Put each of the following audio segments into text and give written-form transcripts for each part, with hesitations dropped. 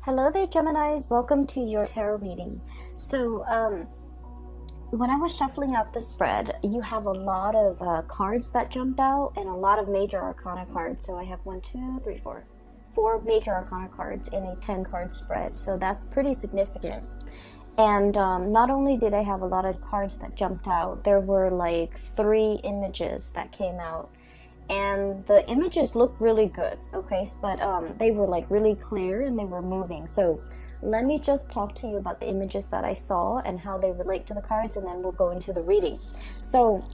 Hello there, Geminis. Welcome to your tarot reading. So, when I was shuffling out the spread, you have a lot of cards that jumped out and a lot of major arcana cards. So I have four major arcana cards in a 10-card spread. So that's pretty significant. And not only did I have a lot of cards that jumped out, there were like 3 images that came out. And the images looked really good, okay, but they were like really clear and they were moving. So let me just talk to you about the images that I saw and how they relate to the cards, and then we'll go into the reading. So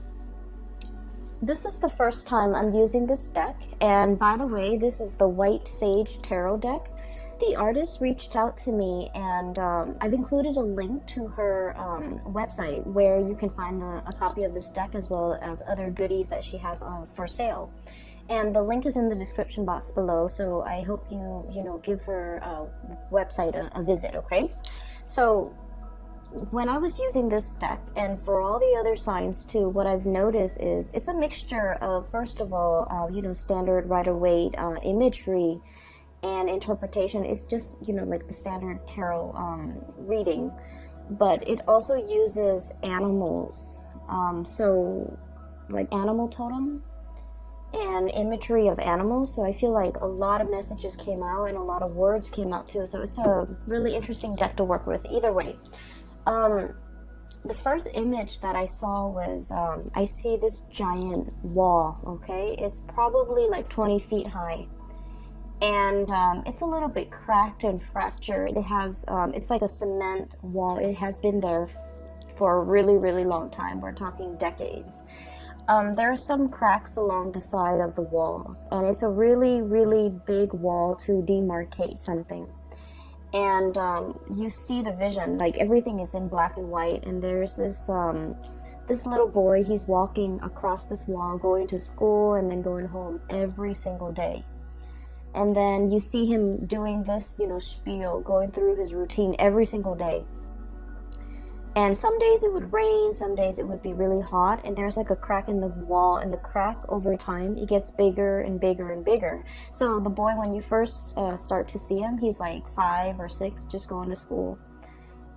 this is the first time I'm using this deck, and by the way, this is the White Sage Tarot deck. The artist reached out to me, and I've included a link to her website where you can find a copy of this deck as well as other goodies that she has for sale. And the link is in the description box below, so I hope you give her website a visit, okay? So when I was using this deck, and for all the other signs too, what I've noticed is it's a mixture of, first of all, standard Rider-Waite imagery and interpretation. Is just like the standard tarot reading, but it also uses animals, so like animal totem and imagery of animals. So I feel like a lot of messages came out and a lot of words came out too, so it's a really interesting deck to work with either way. The first image that I saw was I see this giant wall, okay? It's probably like 20 feet high, and it's a little bit cracked and fractured. It has it's like a cement wall. It has been there for a really, really long time. We're talking decades. There are some cracks along the side of the walls, and it's a really, really big wall to demarcate something. And you see the vision, like everything is in black and white, and there's this this little boy. He's walking across this wall, going to school and then going home every single day. And then you see him doing this, spiel, going through his routine every single day. And some days it would rain, some days it would be really hot, and there's like a crack in the wall, and the crack over time, it gets bigger and bigger and bigger. So the boy, when you first start to see him, he's like 5 or 6, just going to school.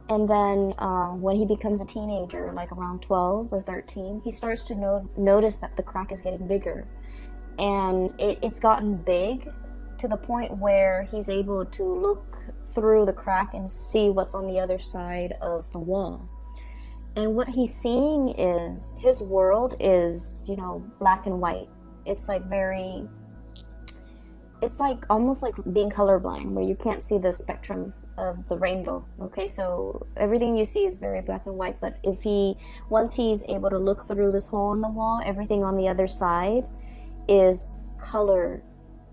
And then when he becomes a teenager, like around 12 or 13, he starts to notice that the crack is getting bigger. And it's gotten big to the point where he's able to look through the crack and see what's on the other side of the wall. And what he's seeing is his world is, black and white. It's like it's like almost like being colorblind, where you can't see the spectrum of the rainbow. Okay, so everything you see is very black and white, but once he's able to look through this hole in the wall, everything on the other side is colored.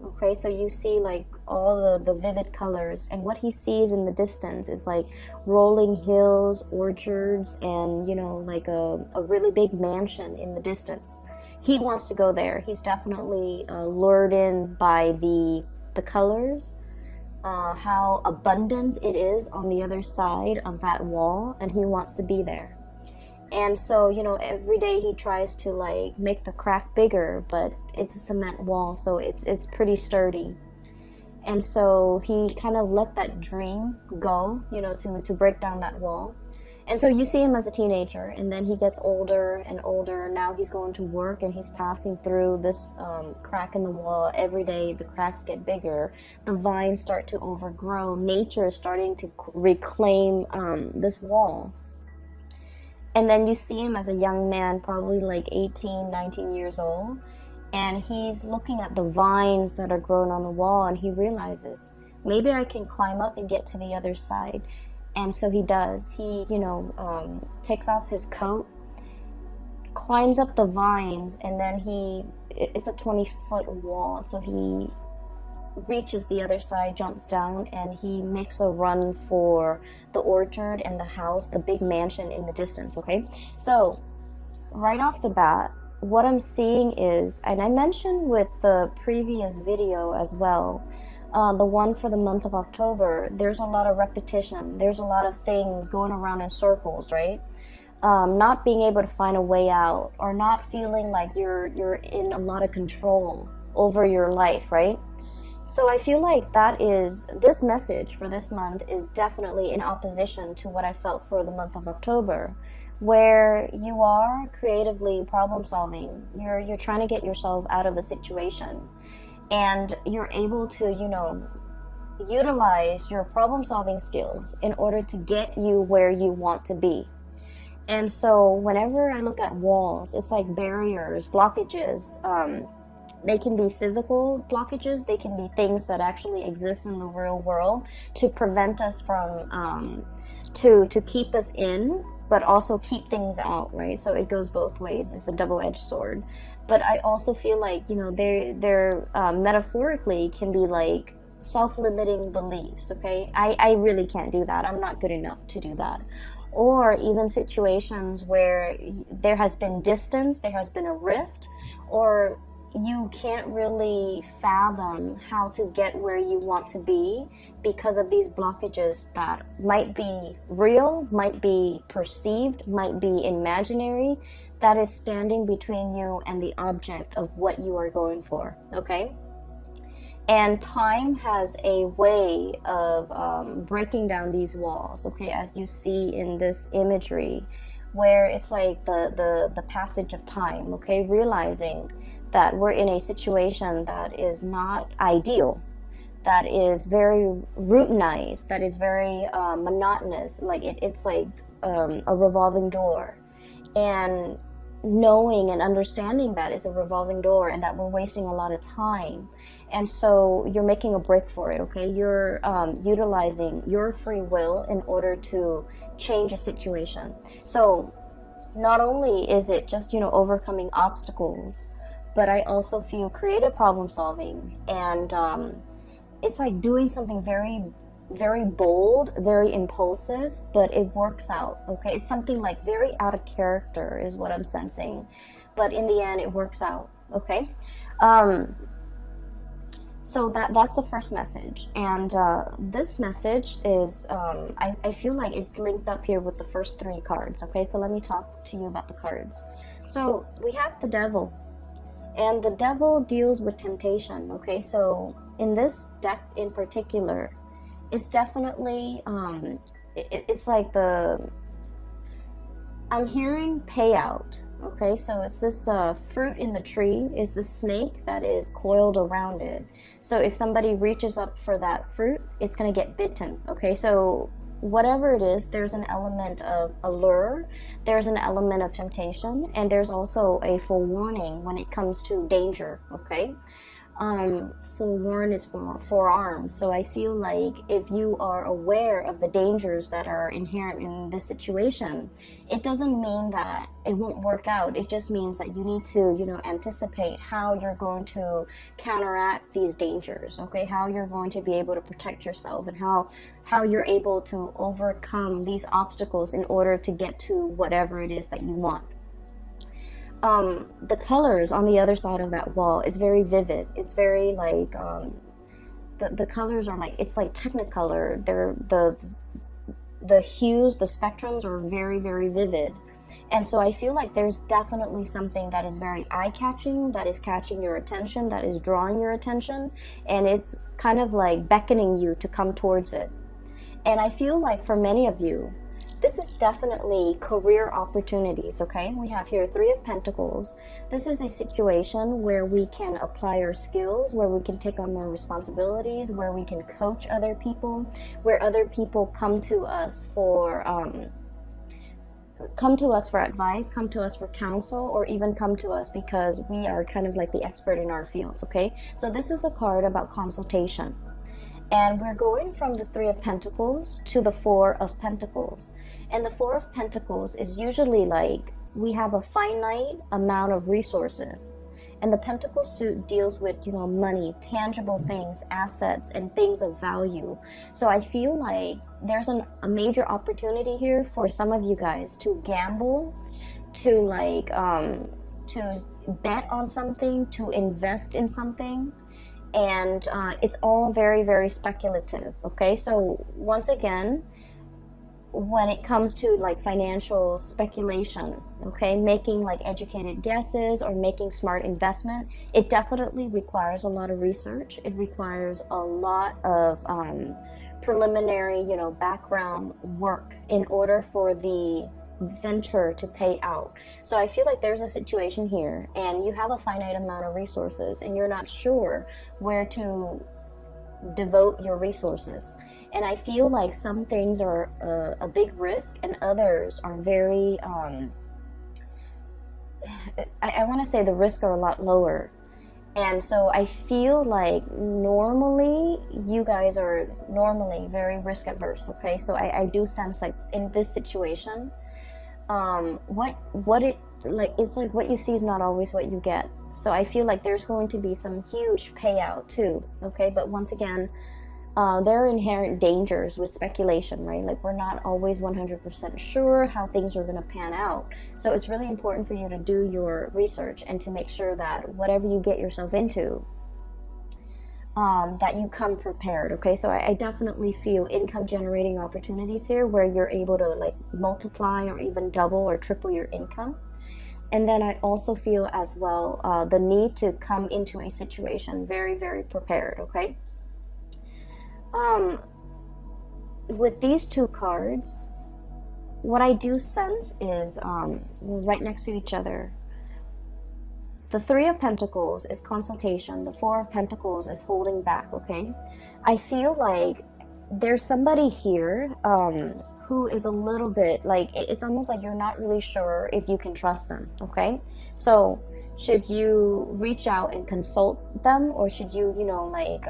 Okay, so you see like all the vivid colors, and what he sees in the distance is like rolling hills, orchards, and like a really big mansion in the distance. He wants to go there. He's definitely lured in by the colors, how abundant it is on the other side of that wall, and he wants to be there. And so, every day he tries to like make the crack bigger, but it's a cement wall, so it's pretty sturdy. And so he kind of let that dream go, to break down that wall. And so you see him as a teenager, and then he gets older and older. Now he's going to work, and he's passing through this crack in the wall every day. The cracks get bigger. The vines start to overgrow. Nature is starting to reclaim this wall. And then you see him as a young man, probably like 18, 19 years old. And he's looking at the vines that are growing on the wall, and he realizes, maybe I can climb up and get to the other side. And so he does. He, takes off his coat, climbs up the vines, and then it's a 20-foot wall. So he reaches the other side, jumps down, and he makes a run for the orchard and the house, the big mansion in the distance, okay? So right off the bat, what I'm seeing is, and I mentioned with the previous video as well, the one for the month of October, there's a lot of repetition. There's a lot of things going around in circles, right? Not being able to find a way out, or not feeling like you're in a lot of control over your life, right? So I feel like this message for this month is definitely in opposition to what I felt for the month of October, where you are creatively problem solving. You're trying to get yourself out of a situation, and you're able to, utilize your problem solving skills in order to get you where you want to be. And so whenever I look at walls, it's like barriers, blockages. They can be physical blockages. They can be things that actually exist in the real world to prevent us from, to keep us in, but also keep things out, right? So it goes both ways. It's a double-edged sword. But I also feel like, they're metaphorically can be like self-limiting beliefs, okay? I really can't do that. I'm not good enough to do that. Or even situations where there has been distance, there has been a rift, or you can't really fathom how to get where you want to be because of these blockages that might be real, might be perceived, might be imaginary, that is standing between you and the object of what you are going for, okay? And time has a way of breaking down these walls, okay, as you see in this imagery, where it's like the passage of time, okay, realizing that we're in a situation that is not ideal, that is very routinized, that is very monotonous, like it's like a revolving door. And knowing and understanding that it's a revolving door and that we're wasting a lot of time. And so you're making a break for it, okay? You're utilizing your free will in order to change a situation. So not only is it just, overcoming obstacles, but I also feel creative problem solving. And it's like doing something very, very bold, very impulsive, but it works out, okay? It's something like very out of character is what I'm sensing. But in the end, it works out, okay? So that's the first message. And this message is, I feel like it's linked up here with the first three cards, okay? So let me talk to you about the cards. So we have the Devil. And the Devil deals with temptation, okay? So in this deck in particular, it's definitely, it's like I'm hearing payout, okay? So it's this fruit in the tree is the snake that is coiled around it. So if somebody reaches up for that fruit, it's going to get bitten, okay? So whatever it is, there's an element of allure, there's an element of temptation, and there's also a forewarning when it comes to danger, okay? Forewarn is forearmed. So I feel like if you are aware of the dangers that are inherent in this situation, it doesn't mean that it won't work out. It just means that you need to, anticipate how you're going to counteract these dangers, okay? How you're going to be able to protect yourself and how you're able to overcome these obstacles in order to get to whatever it is that you want. The colors on the other side of that wall is very vivid. It's very like the colors are like, it's like Technicolor. They're the hues, the spectrums are very, very vivid. And so I feel like there's definitely something that is very eye-catching, that is catching your attention, that is drawing your attention, and it's kind of like beckoning you to come towards it. And I feel like for many of you, this is definitely career opportunities, okay? We have here Three of Pentacles. This is a situation where we can apply our skills, where we can take on more responsibilities, where we can coach other people, where other people come to us for advice, come to us for counsel, or even come to us because we are kind of like the expert in our fields, okay? So this is a card about consultation. And we're going from the Three of Pentacles to the Four of Pentacles. And the Four of Pentacles is usually like we have a finite amount of resources. And the Pentacle suit deals with, money, tangible things, assets, and things of value. So I feel like there's a major opportunity here for some of you guys to gamble, to to bet on something, to invest in something. And it's all very, very speculative, okay? So once again, when it comes to like financial speculation, okay, making like educated guesses or making smart investment, it definitely requires a lot of research. It requires a lot of preliminary, you know, background work in order for the venture to pay out. So I feel like there's a situation here and you have a finite amount of resources and you're not sure where to devote your resources. And I feel like some things are a big risk and others are very I want to say the risks are a lot lower. And so I feel like normally you guys are normally very risk adverse, okay? So I do sense like in this situation, what it like, it's like what you see is not always what you get. So I feel like there's going to be some huge payout too, okay? But once again, there are inherent dangers with speculation, right? Like we're not always 100% sure how things are going to pan out. So it's really important for you to do your research and to make sure that whatever you get yourself into, that you come prepared, okay? So I definitely feel income generating opportunities here where you're able to like multiply or even double or triple your income. And then I also feel as well the need to come into a situation very, very prepared, okay? With these two cards, what I do sense is right next to each other. The Three of Pentacles is consultation. The Four of Pentacles is holding back, okay? I feel like there's somebody here who is a little bit like, it's almost like you're not really sure if you can trust them, okay? So should you reach out and consult them, or should you, you know, like,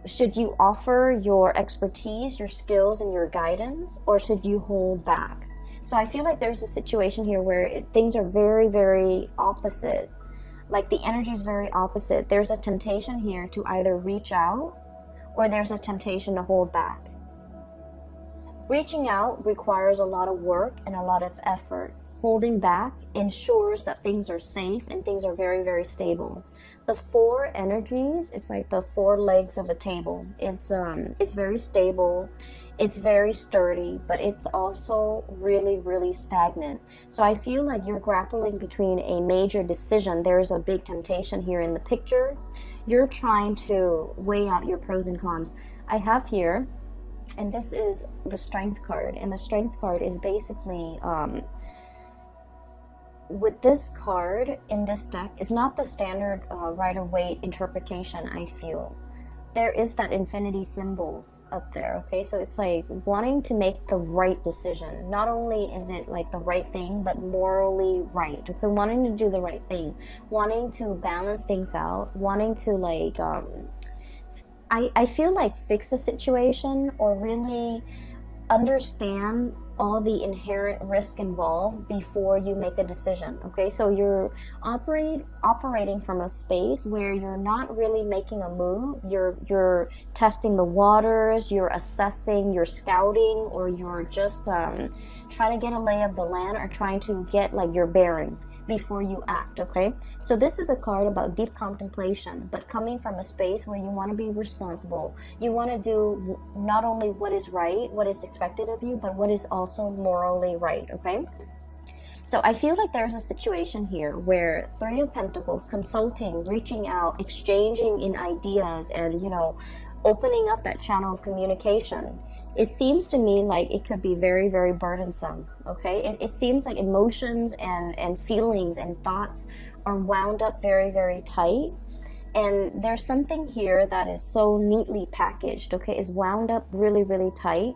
should you offer your expertise, your skills, and your guidance, or should you hold back? So I feel like there's a situation here where things are very, very opposite. Like the energy is very opposite. There's a temptation here to either reach out, or there's a temptation to hold back. Reaching out requires a lot of work and a lot of effort. Holding back ensures that things are safe and things are very, very stable. The four energies, it's like the four legs of a table. It's very stable, it's very sturdy, but it's also really, really stagnant. So I feel like you're grappling between a major decision. There's a big temptation here in the picture. You're trying to weigh out your pros and cons. I have here, and this is the Strength card, and the Strength card is basically with this card in this deck is not the standard Rider-Waite interpretation. I feel there is that infinity symbol up there, okay? So it's like wanting to make the right decision. Not only is it like the right thing, but morally right, okay? Wanting to do the right thing, wanting to balance things out, wanting to like I feel like fix a situation or really understand all the inherent risk involved before you make a decision, okay? So you're operating from a space where you're not really making a move. You're testing the waters, you're assessing, you're scouting, or you're just trying to get a lay of the land, or trying to get like your bearing before you act, okay? So this is a card about deep contemplation, but coming from a space where you want to be responsible. You want to do not only what is right, what is expected of you, but what is also morally right, okay? So I feel like there's a situation here where Three of Pentacles, consulting, reaching out, exchanging in ideas, and, you know, opening up that channel of communication. It seems to me like it could be very, very burdensome, okay? It seems like emotions and feelings and thoughts are wound up very, very tight. And there's something here that is so neatly packaged, okay? Is wound up really, really tight.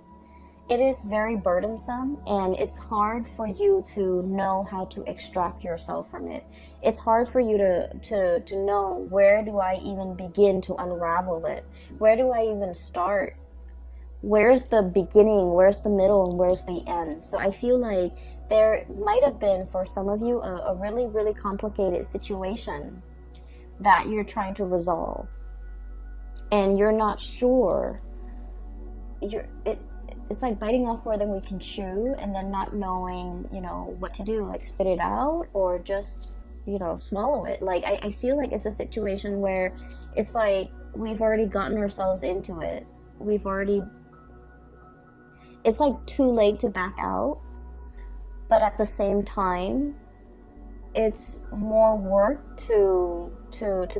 It is very burdensome, and it's hard for you to know how to extract yourself from it. It's hard for you to know, where do I even begin to unravel it? Where do I even start? Where's the beginning, where's the middle, and where's the end? So I feel like there might have been, for some of you, a really, really complicated situation that you're trying to resolve. And you're not sure. It's like biting off more than we can chew, and then not knowing, you know, what to do, like spit it out or just, you know, swallow it. Like, I feel like it's a situation where it's like we've already gotten ourselves into it. We've already it's like too late to back out, but at the same time, it's more work to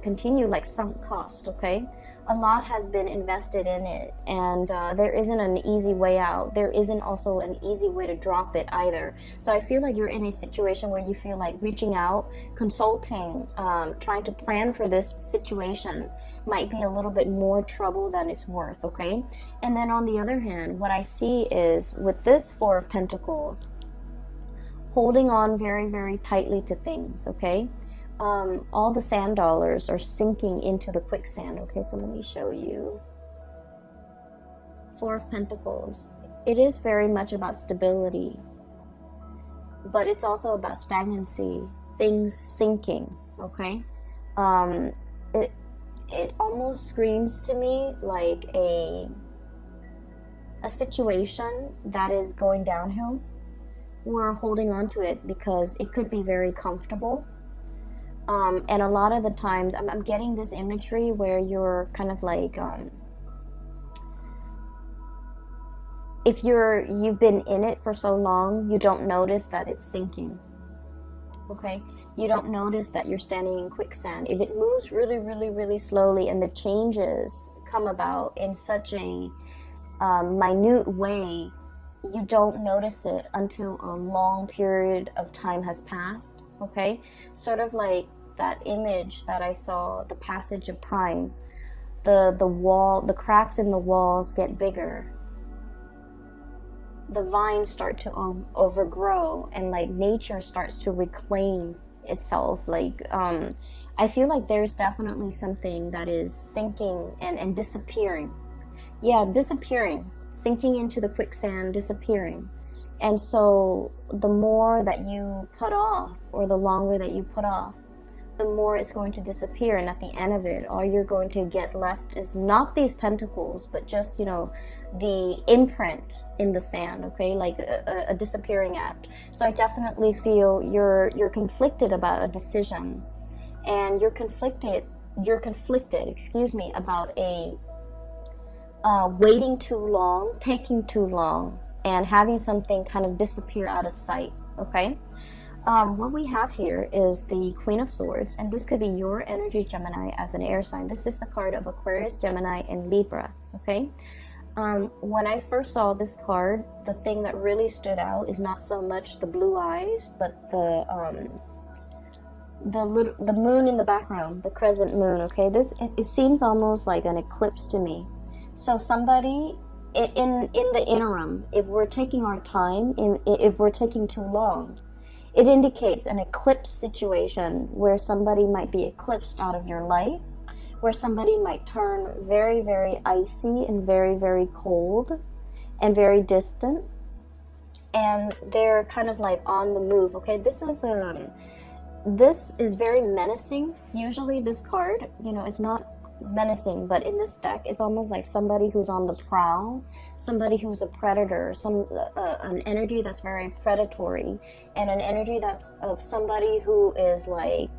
continue, like sunk cost. Okay, a lot has been invested in it, and there isn't an easy way out. There isn't also an easy way to drop it either. So I feel like you're in a situation where you feel like reaching out, consulting, trying to plan for this situation might be a little bit more trouble than it's worth. Okay, and then on the other hand, what I see is with this Four of Pentacles, holding on very, very tightly to things. Okay, all the sand dollars are sinking into the quicksand. Okay, so let me show you. Four of Pentacles. It is very much about stability, but it's also about stagnancy, things sinking. Okay, it almost screams to me like a situation that is going downhill. We're holding on to it because it could be very comfortable. And a lot of the times I'm getting this imagery where you're kind of like, if you've been in it for so long, you don't notice that it's sinking. Okay, you don't notice that you're standing in quicksand. If it moves really, really, really slowly and the changes come about in such a minute way, you don't notice it until a long period of time has passed. Okay, sort of like that image that I saw, the passage of time. The cracks in the walls get bigger. The vines start to overgrow, and like nature starts to reclaim itself. Like I feel like there's definitely something that is sinking and disappearing. Yeah, disappearing, sinking into the quicksand, disappearing. And so the more that you put off, or the longer that you put off, the more it's going to disappear. And at the end of it, all you're going to get left is not these pentacles, but just, you know, the imprint in the sand. Okay, like a disappearing act. So I definitely feel you're conflicted about a decision, and you're conflicted about a waiting too long, taking too long, and having something kind of disappear out of sight. Okay, what we have here is the Queen of Swords, and this could be your energy, Gemini, as an air sign. This is the card of Aquarius, Gemini, and Libra. Okay, when I first saw this card, the thing that really stood out is not so much the blue eyes, but the moon in the background, the crescent moon. Okay, it seems almost like an eclipse to me. So somebody in the interim, if we're taking our time, if we're taking too long, it indicates an eclipse situation where somebody might be eclipsed out of your life, where somebody might turn very, very icy and very, very cold and very distant, and they're kind of like on the move. Okay, this is very menacing. Usually this card, you know, it's not menacing, but in this deck it's almost like somebody who's on the prowl, somebody who's a predator, an energy that's very predatory, and an energy that's of somebody who is like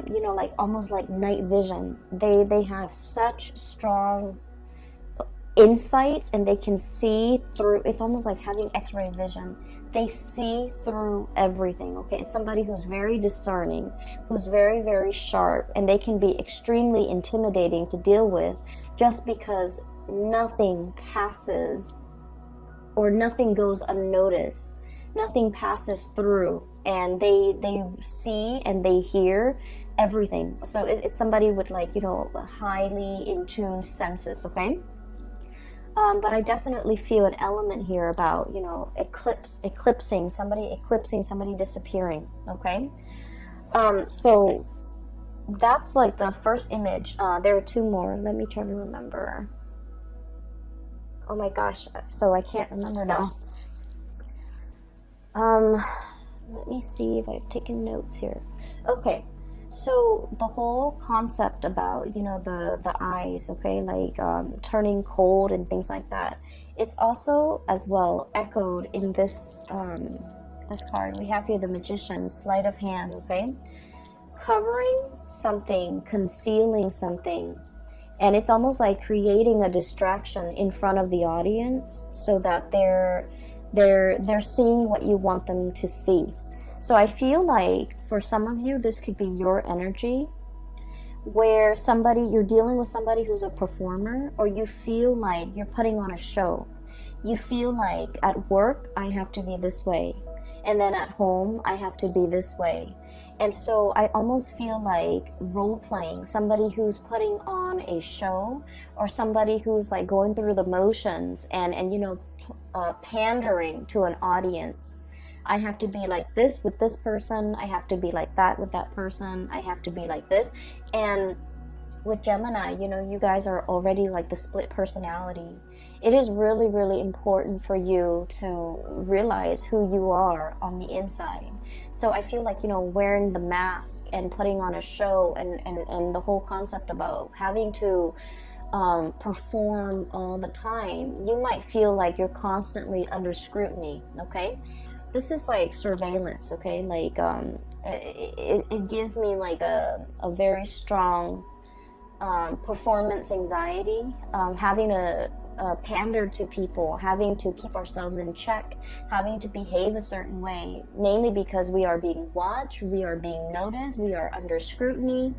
you know, like almost like night vision. They have such strong insights, and they can see through. It's almost like having x-ray vision. They see through everything. Okay, it's somebody who's very discerning, who's very, very sharp, and they can be extremely intimidating to deal with, just because nothing passes or nothing goes unnoticed. Nothing passes through, and they see and they hear everything. So it's somebody with, like, you know, highly in tune senses. Okay. But I definitely feel an element here about, you know, eclipsing somebody, disappearing. Okay, so that's like the first image. There are two more. Let me try to remember. Oh my gosh, so I can't remember now. Let me see if I've taken notes here. Okay. So the whole concept about, you know, the eyes, okay, like turning cold and things like that, it's also as well echoed in this this card. We have here the Magician, sleight of hand. Okay, covering something, concealing something, And it's almost like creating a distraction in front of the audience so that they're seeing what you want them to see. So I feel like for some of you, this could be your energy, where you're dealing with somebody who's a performer, or you feel like you're putting on a show. You feel like at work, I have to be this way. And then at home, I have to be this way. And so I almost feel like role playing, somebody who's putting on a show, or somebody who's like going through the motions and pandering to an audience. I have to be like this with this person. I have to be like that with that person. I have to be like this. And with Gemini, you guys are already like the split personality. It is really, really important for you to realize who you are on the inside. So I feel like, wearing the mask and putting on a show and the whole concept about having to perform all the time, you might feel like you're constantly under scrutiny, okay? This is like surveillance, okay? Like, it gives me like a very strong performance anxiety, having to pander to people, having to keep ourselves in check, having to behave a certain way, mainly because we are being watched, we are being noticed, we are under scrutiny.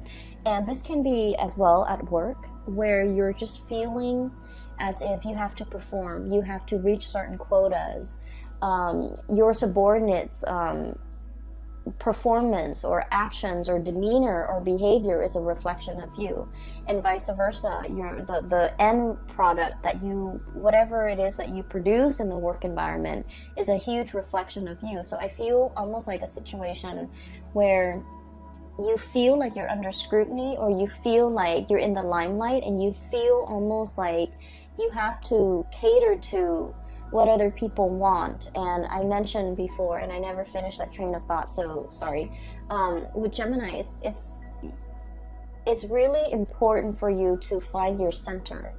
And this can be as well at work, where you're just feeling as if you have to perform, you have to reach certain quotas. Your subordinates' performance or actions or demeanor or behavior is a reflection of you, and vice versa. The end product that whatever it is that you produce in the work environment is a huge reflection of you. So I feel almost like a situation where you feel like you're under scrutiny, or you feel like you're in the limelight, and you feel almost like you have to cater to what other people want. And I mentioned before, and I never finished that train of thought, so sorry. With Gemini, it's really important for you to find your center,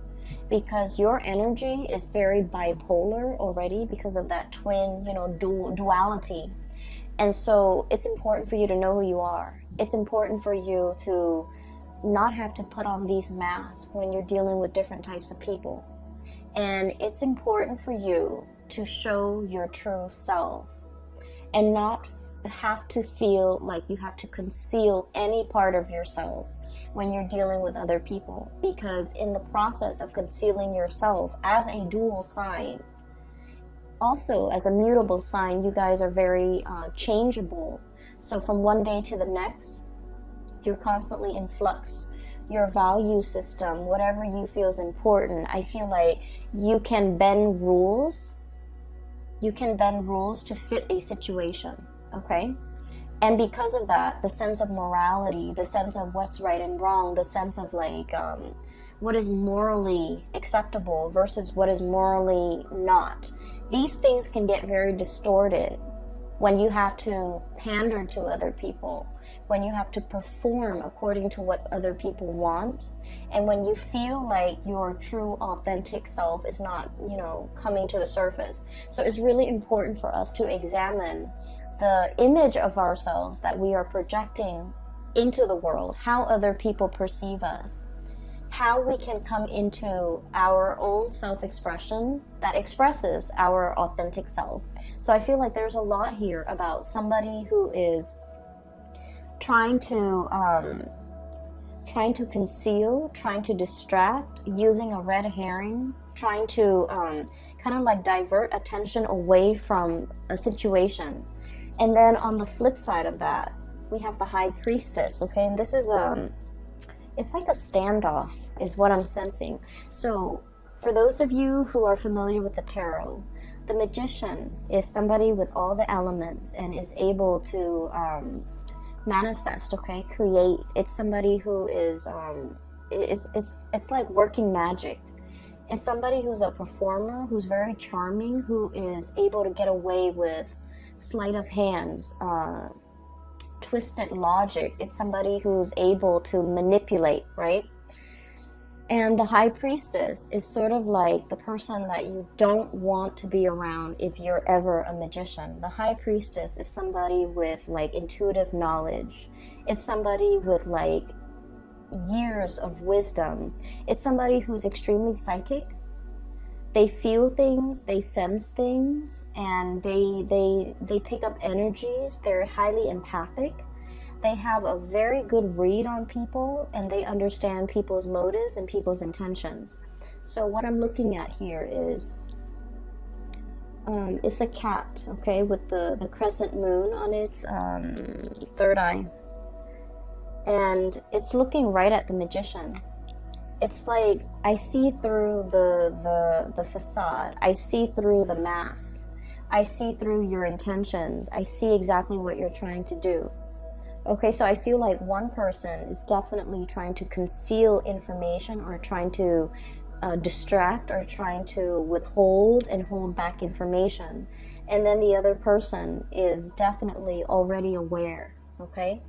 because your energy is very bipolar already because of that twin, duality. And so it's important for you to know who you are. It's important for you to not have to put on these masks when you're dealing with different types of people. And it's important for you to show your true self and not have to feel like you have to conceal any part of yourself when you're dealing with other people. Because in the process of concealing yourself as a dual sign, also as a mutable sign, you guys are very changeable. So from one day to the next, you're constantly in flux. Your value system, whatever you feel is important, I feel like you can bend rules. You can bend rules to fit a situation, okay? And because of that, the sense of morality, the sense of what's right and wrong, the sense of like what is morally acceptable versus what is morally not, these things can get very distorted when you have to pander to other people, when you have to perform according to what other people want, and when you feel like your true authentic self is not, coming to the surface. So it's really important for us to examine the image of ourselves that we are projecting into the world, how other people perceive us, how we can come into our own self-expression that expresses our authentic self. So I feel like there's a lot here about somebody who is trying to conceal, trying to distract, using a red herring, trying to kind of like divert attention away from a situation. And then on the flip side of that, we have the High Priestess, okay? And this is it's like a standoff is what I'm sensing. So for those of you who are familiar with the tarot, the Magician is somebody with all the elements and is able to manifest, okay, create. It's somebody who is it's like working magic. It's somebody who's a performer, who's very charming, who is able to get away with sleight of hands, twisted logic. It's somebody who's able to manipulate, right? And the High Priestess is sort of like the person that you don't want to be around if you're ever a magician. The High Priestess is somebody with like intuitive knowledge. It's somebody with like years of wisdom. It's somebody who's extremely psychic. They feel things, they sense things, and they pick up energies. They're highly empathic. They have a very good read on people, and they understand people's motives and people's intentions. So what I'm looking at here is it's a cat, okay, with the crescent moon on its third eye, and it's looking right at the magician. It's like I see through the facade. I see through the mask. I see through your intentions. I see exactly what you're trying to do. Okay, so I feel like one person is definitely trying to conceal information, or trying to distract, or trying to withhold and hold back information. And then the other person is definitely already aware, okay?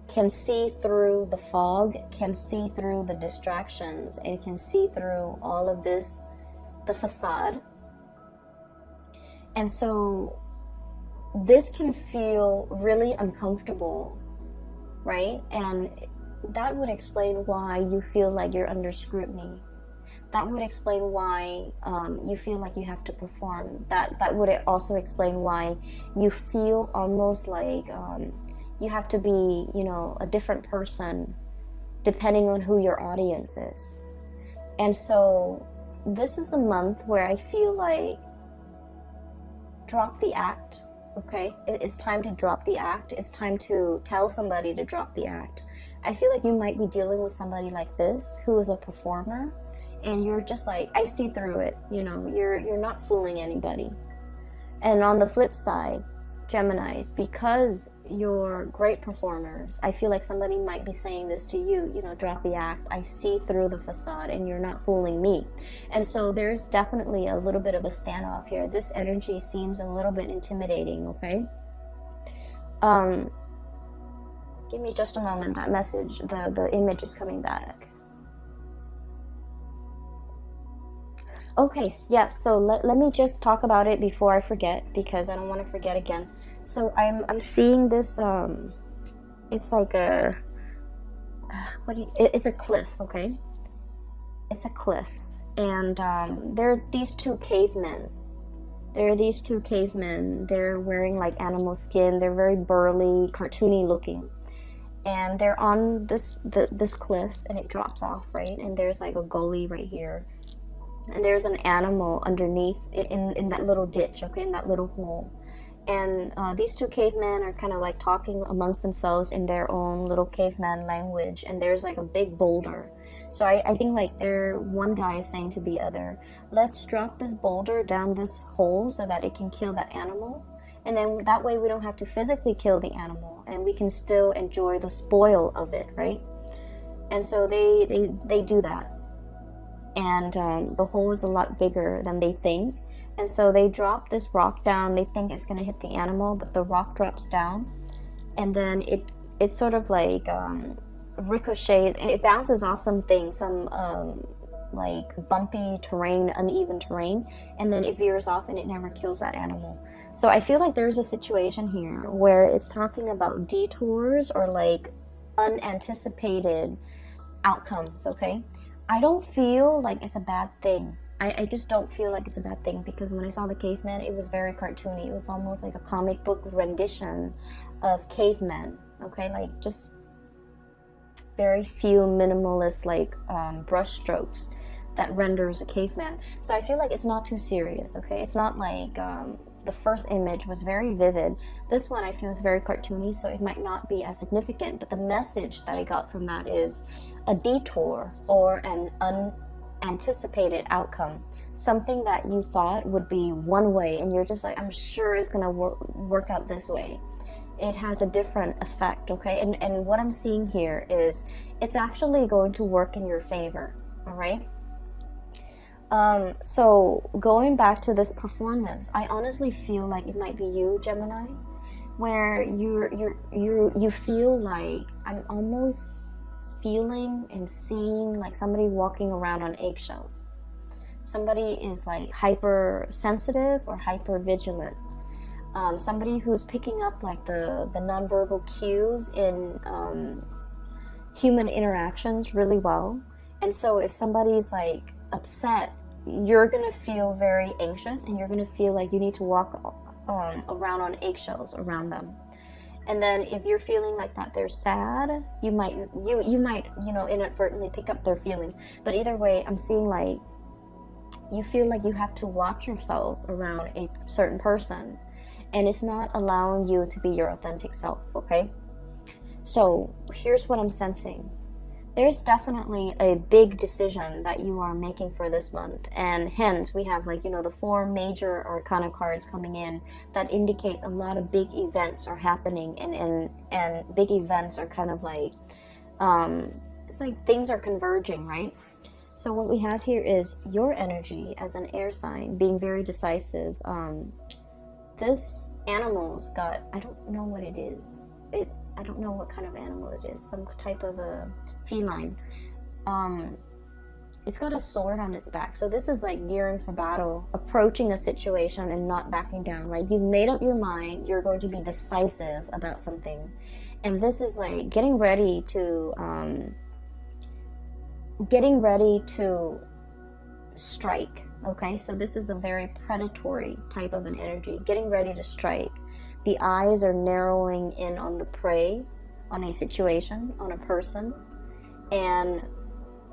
Can see through the fog, can see through the distractions, and can see through all of this, the facade. And so this can feel really uncomfortable, right? And that would explain why you feel like you're under scrutiny. That would explain why you feel like you have to perform. That would also explain why you feel almost like you have to be, you know, a different person depending on who your audience is. And so this is a month where I feel like drop the act, okay? It's time to drop the act. It's time to tell somebody to drop the act. I feel like you might be dealing with somebody like this who is a performer, and you're just like, I see through it, you know, you're not fooling anybody. And on the flip side, Geminis, because you're great performers, I feel like somebody might be saying this to you, you know, drop the act. I see through the facade and you're not fooling me. And so there's definitely a little bit of a standoff here. This energy seems a little bit intimidating, okay? Give me just a moment. That message, the image is coming back. Okay, yes, so let me just talk about it before I forget, because I don't want to forget again. So I'm seeing this, it's like a, it's a cliff, okay? It's a cliff, and there are these two cavemen. They're wearing like animal skin. They're very burly, cartoony looking. And they're on this cliff, and it drops off, right? And there's like a gully right here. And there's an animal underneath in that little ditch, okay, in that little hole. And these two cavemen are kind of like talking amongst themselves in their own little caveman language. And there's like a big boulder. So I think like one guy is saying to the other, let's drop this boulder down this hole so that it can kill that animal. And then that way we don't have to physically kill the animal, and we can still enjoy the spoil of it, right? And so they do that. And the hole is a lot bigger than they think. And so they drop this rock down. They think it's going to hit the animal, but the rock drops down. And then it sort of like ricochets, and it bounces off something, some like bumpy terrain, uneven terrain. And then it veers off, and it never kills that animal. So I feel like there's a situation here where it's talking about detours or like unanticipated outcomes, okay? I don't feel like it's a bad thing. I just don't feel like it's a bad thing, because when I saw the caveman, it was very cartoony. It was almost like a comic book rendition of cavemen, okay? Like just very few minimalist like brush strokes that renders a caveman. So I feel like it's not too serious, okay? It's not like the first image was very vivid. This one I feel is very cartoony, so it might not be as significant, but the message that I got from that is a detour or an unanticipated outcome. Something that you thought would be one way, and you're just like, I'm sure it's gonna work out this way. It has a different effect, okay? And what I'm seeing here is it's actually going to work in your favor, all right? So going back to this performance, I honestly feel like it might be you, Gemini, where you feel like I'm almost feeling and seeing like somebody walking around on eggshells. Somebody is like hypersensitive or hyper vigilant. Somebody who's picking up like the nonverbal cues in human interactions really well. And so if somebody's like upset, you're gonna feel very anxious, and you're gonna feel like you need to walk around on eggshells around them. And then if you're feeling like that they're sad, you might inadvertently pick up their feelings. But either way, I'm seeing like you feel like you have to watch yourself around a certain person, and it's not allowing you to be your authentic self. Okay, so here's what I'm sensing. There's definitely a big decision that you are making for this month, and hence we have like, the 4 major arcana cards coming in that indicates a lot of big events are happening, and big events are kind of like, it's like things are converging, right? So what we have here is your energy as an air sign being very decisive. This animal's got, I don't know what it is. I don't know what kind of animal it is. Some type of a feline. It's got a sword on its back. So this is like gearing for battle, approaching a situation and not backing down, right? You've made up your mind. You're going to be decisive about something. And this is like getting ready to strike. Okay, so this is a very predatory type of an energy. Getting ready to strike. The eyes are narrowing in on the prey, on a situation, on a person. And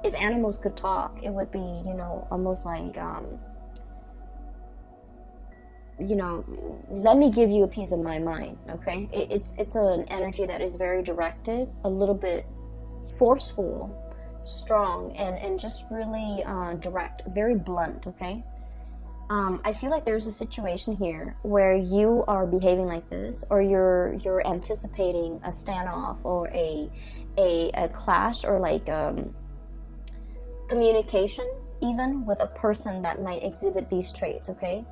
if animals could talk, it would be, almost like, let me give you a piece of my mind, okay? It's an energy that is very directed, a little bit forceful, strong, and just really direct, very blunt, okay? I feel like there's a situation here where you are behaving like this, or you're anticipating a standoff or a clash, or like communication even with a person that might exhibit these traits. Okay,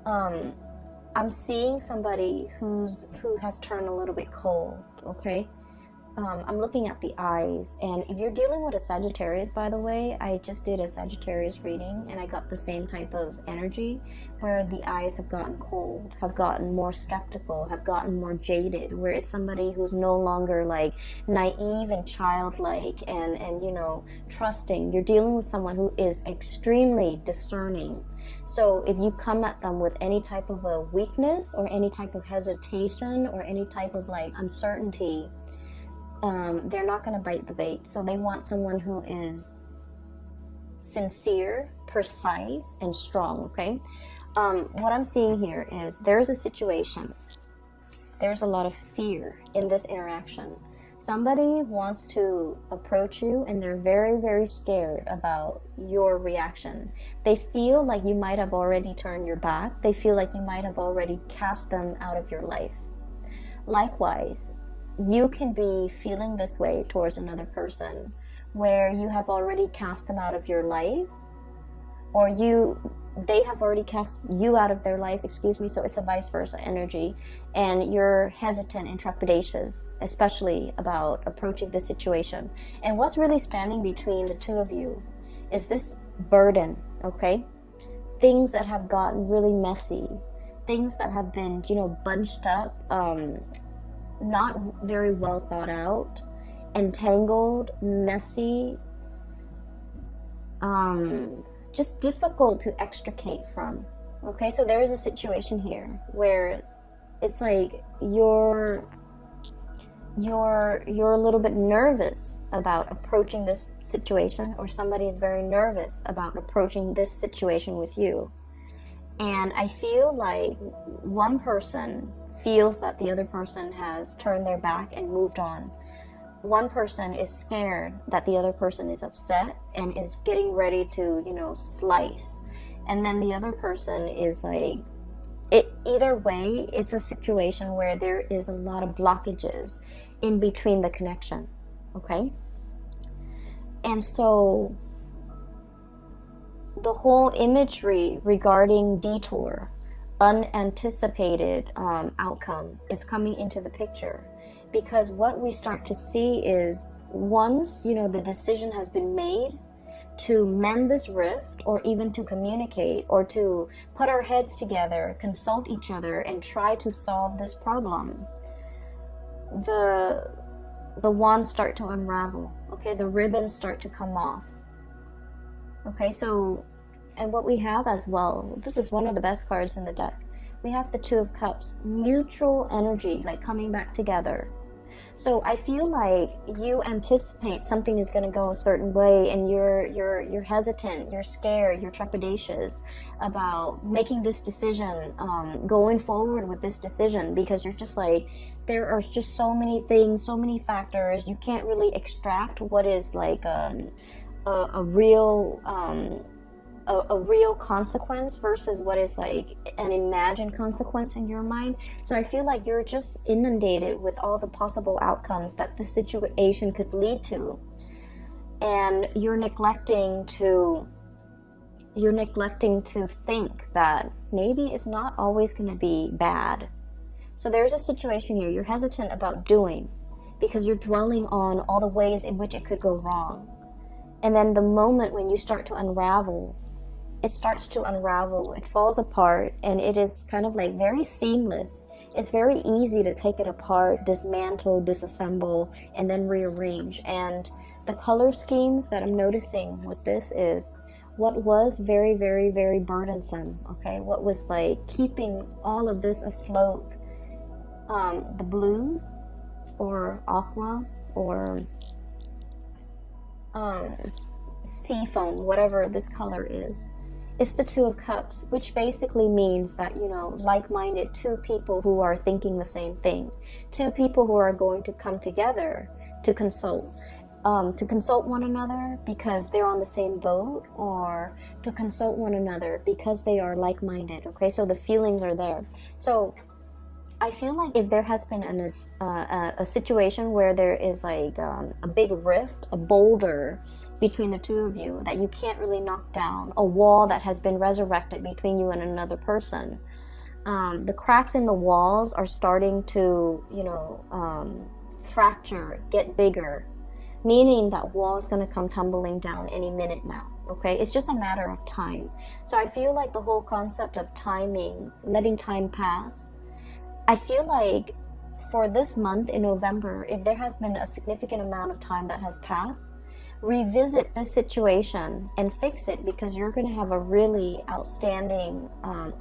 I'm seeing somebody who has turned a little bit cold. Okay. I'm looking at the eyes, and if you're dealing with a Sagittarius, by the way, I just did a Sagittarius reading, and I got the same type of energy, where the eyes have gotten cold, have gotten more skeptical, have gotten more jaded, where it's somebody who's no longer like naive and childlike and trusting. You're dealing with someone who is extremely discerning. So if you come at them with any type of a weakness, or any type of hesitation, or any type of like uncertainty, they're not going to bite the bait. So they want someone who is sincere, precise, and strong. Okay, what I'm seeing here is there's a situation, there's a lot of fear in this interaction. Somebody wants to approach you, and they're very, very scared about your reaction. They feel like you might have already turned your back. They feel like you might have already cast them out of your life. Likewise, you can be feeling this way towards another person, where you have already cast them out of your life, or they have already cast you out of their life, so it's a vice versa energy, and you're hesitant and trepidatious, especially about approaching the situation. And what's really standing between the two of you is this burden, okay? Things that have gotten really messy, things that have been, bunched up, not very well thought out, entangled, messy, just difficult to extricate from. Okay, so there is a situation here where it's like you're a little bit nervous about approaching this situation, or somebody is very nervous about approaching this situation with you. And I feel like one person feels that the other person has turned their back and moved on. One person is scared that the other person is upset and is getting ready to, slice. And then the other person is like, either way, it's a situation where there is a lot of blockages in between the connection. Okay? And so the whole imagery regarding detour, unanticipated outcome, is coming into the picture, because what we start to see is once the decision has been made to mend this rift, or even to communicate, or to put our heads together, consult each other, and try to solve this problem, the wands start to unravel, okay? The ribbons start to come off. Okay, so, and what we have as well, this is one of the best cards in the deck. We have the Two of Cups, mutual energy, like coming back together. So I feel like you anticipate something is going to go a certain way, and you're hesitant, you're scared, you're trepidatious about making this decision, going forward with this decision, because you're just like, there are just so many things, so many factors. You can't really extract what is like a real consequence versus what is like an imagined consequence in your mind. So I feel like you're just inundated with all the possible outcomes that the situation could lead to, and you're neglecting to think that maybe it's not always going to be bad. So there's a situation here you're hesitant about doing because you're dwelling on all the ways in which it could go wrong. And then the moment when you start to unravel, it starts to unravel, it falls apart, and it is kind of like very seamless. It's very easy to take it apart, dismantle, disassemble, and then rearrange. And the color schemes that I'm noticing with this is what was very, very, very burdensome, okay? What was like keeping all of this afloat, the blue or aqua or sea foam, whatever this color is. It's the Two of Cups, which basically means that, you know, like-minded, two people who are thinking the same thing, two people who are going to come together to consult one another because they're on the same boat, or to consult one another because they are like-minded, okay? So the feelings are there. So I feel like if there has been a situation where there is like a big rift, a boulder between the two of you that you can't really knock down, a wall that has been resurrected between you and another person, the cracks in the walls are starting to, you know, fracture, get bigger, meaning that wall is going to come tumbling down any minute now, okay? It's just a matter of time. So I feel like the whole concept of timing, letting time pass, I feel like for this month in November, if there has been a significant amount of time that has passed, revisit this situation and fix it, because you're going to have a really outstanding,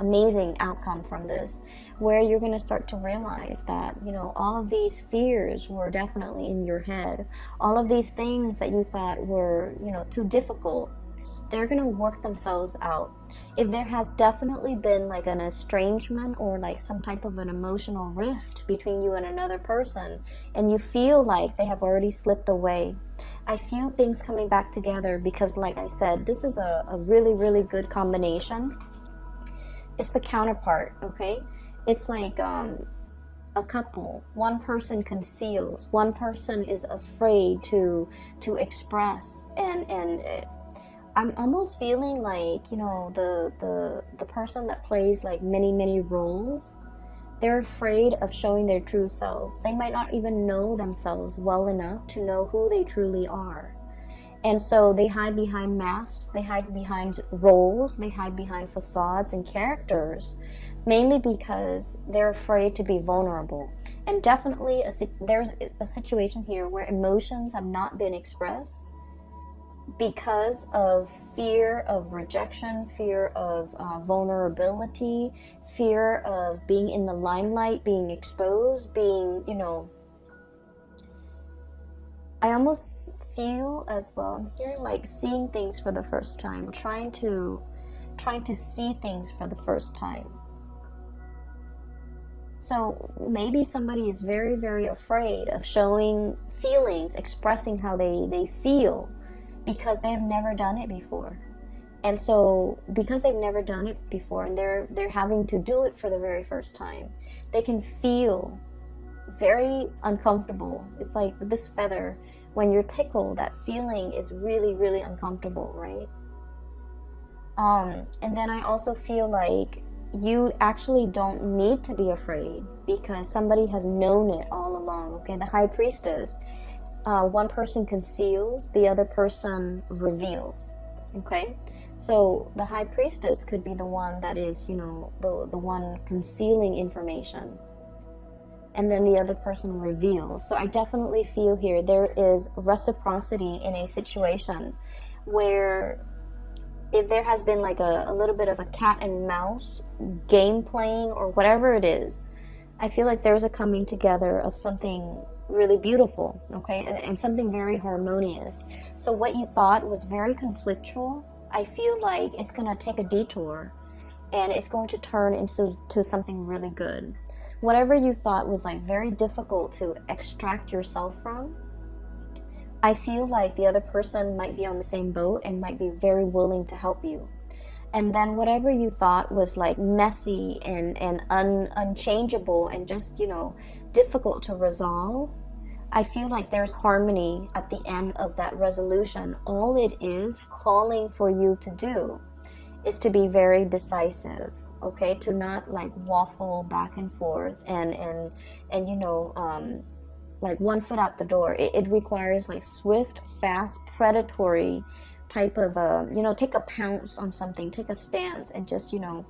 amazing outcome from this, where you're going to start to realize that, you know, all of these fears were definitely in your head. All of these things that you thought were, you know, too difficult, they're going to work themselves out. If there has definitely been like an estrangement or like some type of an emotional rift between you and another person, and you feel like they have already slipped away, I feel things coming back together, because like I said, this is a really, really good combination. It's the counterpart, okay? It's like a couple. One person conceals, one person is afraid to express, and I'm almost feeling like, you know, the person that plays like many roles, they're afraid of showing their true self. They might not even know themselves well enough to know who they truly are. And so they hide behind masks, they hide behind roles, they hide behind facades and characters, mainly because they're afraid to be vulnerable. And definitely there's a situation here where emotions have not been expressed because of fear of rejection, fear of vulnerability, fear of being in the limelight, being exposed, being, you know, I almost feel as well, you're like seeing things for the first time, trying to see things for the first time. So maybe somebody is very, very afraid of showing feelings, expressing how they feel, because they have never done it before. And so because they've never done it before, and they're having to do it for the very first time, they can feel very uncomfortable. It's like this feather, when you're tickled, that feeling is really, really uncomfortable, right? And then I also feel like you actually don't need to be afraid, because somebody has known it all along, okay? The High Priestess, one person conceals, the other person reveals, okay? So the High Priestess could be the one that is, you know, the one concealing information. and then the other person reveals. So I definitely feel here there is reciprocity in a situation where if there has been like a little bit of a cat and mouse game playing or whatever it is, I feel like there's a coming together of something really beautiful, okay, and something very harmonious. So what you thought was very conflictual, I feel like it's going to take a detour and it's going to turn into something really good. Whatever you thought was like very difficult to extract yourself from, I feel like the other person might be on the same boat and might be very willing to help you. And then whatever you thought was like messy and unchangeable and just, you know, difficult to resolve, I feel like there's harmony at the end of that resolution. All it is calling for you to do is to be very decisive, okay? To not like waffle back and forth and you know, like one foot out the door. It requires like swift, fast, predatory type of, you know, take a pounce on something, take a stance, and just, you know,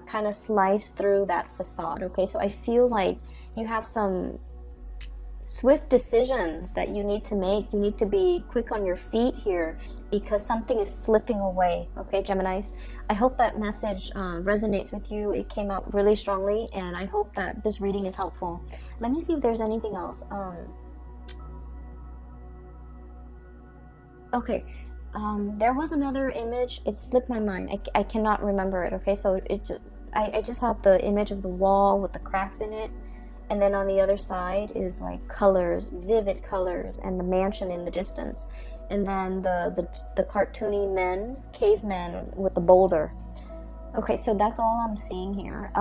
kind of slice through that facade, okay? So I feel like you have some swift decisions that you need to make. You need to be quick on your feet here because something is slipping away, okay, Geminis? I hope that message resonates with you. It came out really strongly, and I hope that this reading is helpful. Let me see if there's anything else. Okay. There was another image. It slipped my mind. I cannot remember it, okay? So I just have the image of the wall with the cracks in it. And then on the other side is like colors, vivid colors, and the mansion in the distance. And then the cartoony men, cavemen with the boulder. Okay, so that's all I'm seeing here.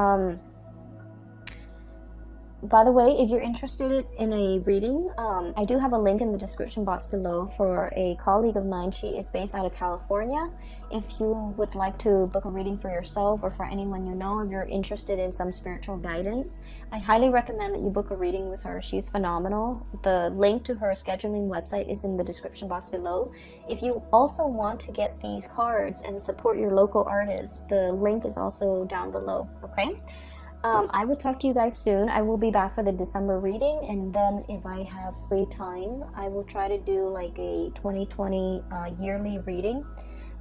By the way, if you're interested in a reading, I do have a link in the description box below for a colleague of mine. She is based out of California. If you would like to book a reading for yourself or for anyone you know, if you're interested in some spiritual guidance, I highly recommend that you book a reading with her. She's phenomenal. The link to her scheduling website is in the description box below. If you also want to get these cards and support your local artists, the link is also down below, okay? I will talk to you guys soon. I will be back for the December reading, and then if I have free time, I will try to do like a 2020 yearly reading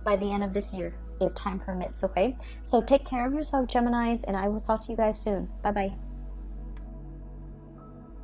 by the end of this year, if time permits, okay? So take care of yourself, Geminis, and I will talk to you guys soon. Bye-bye.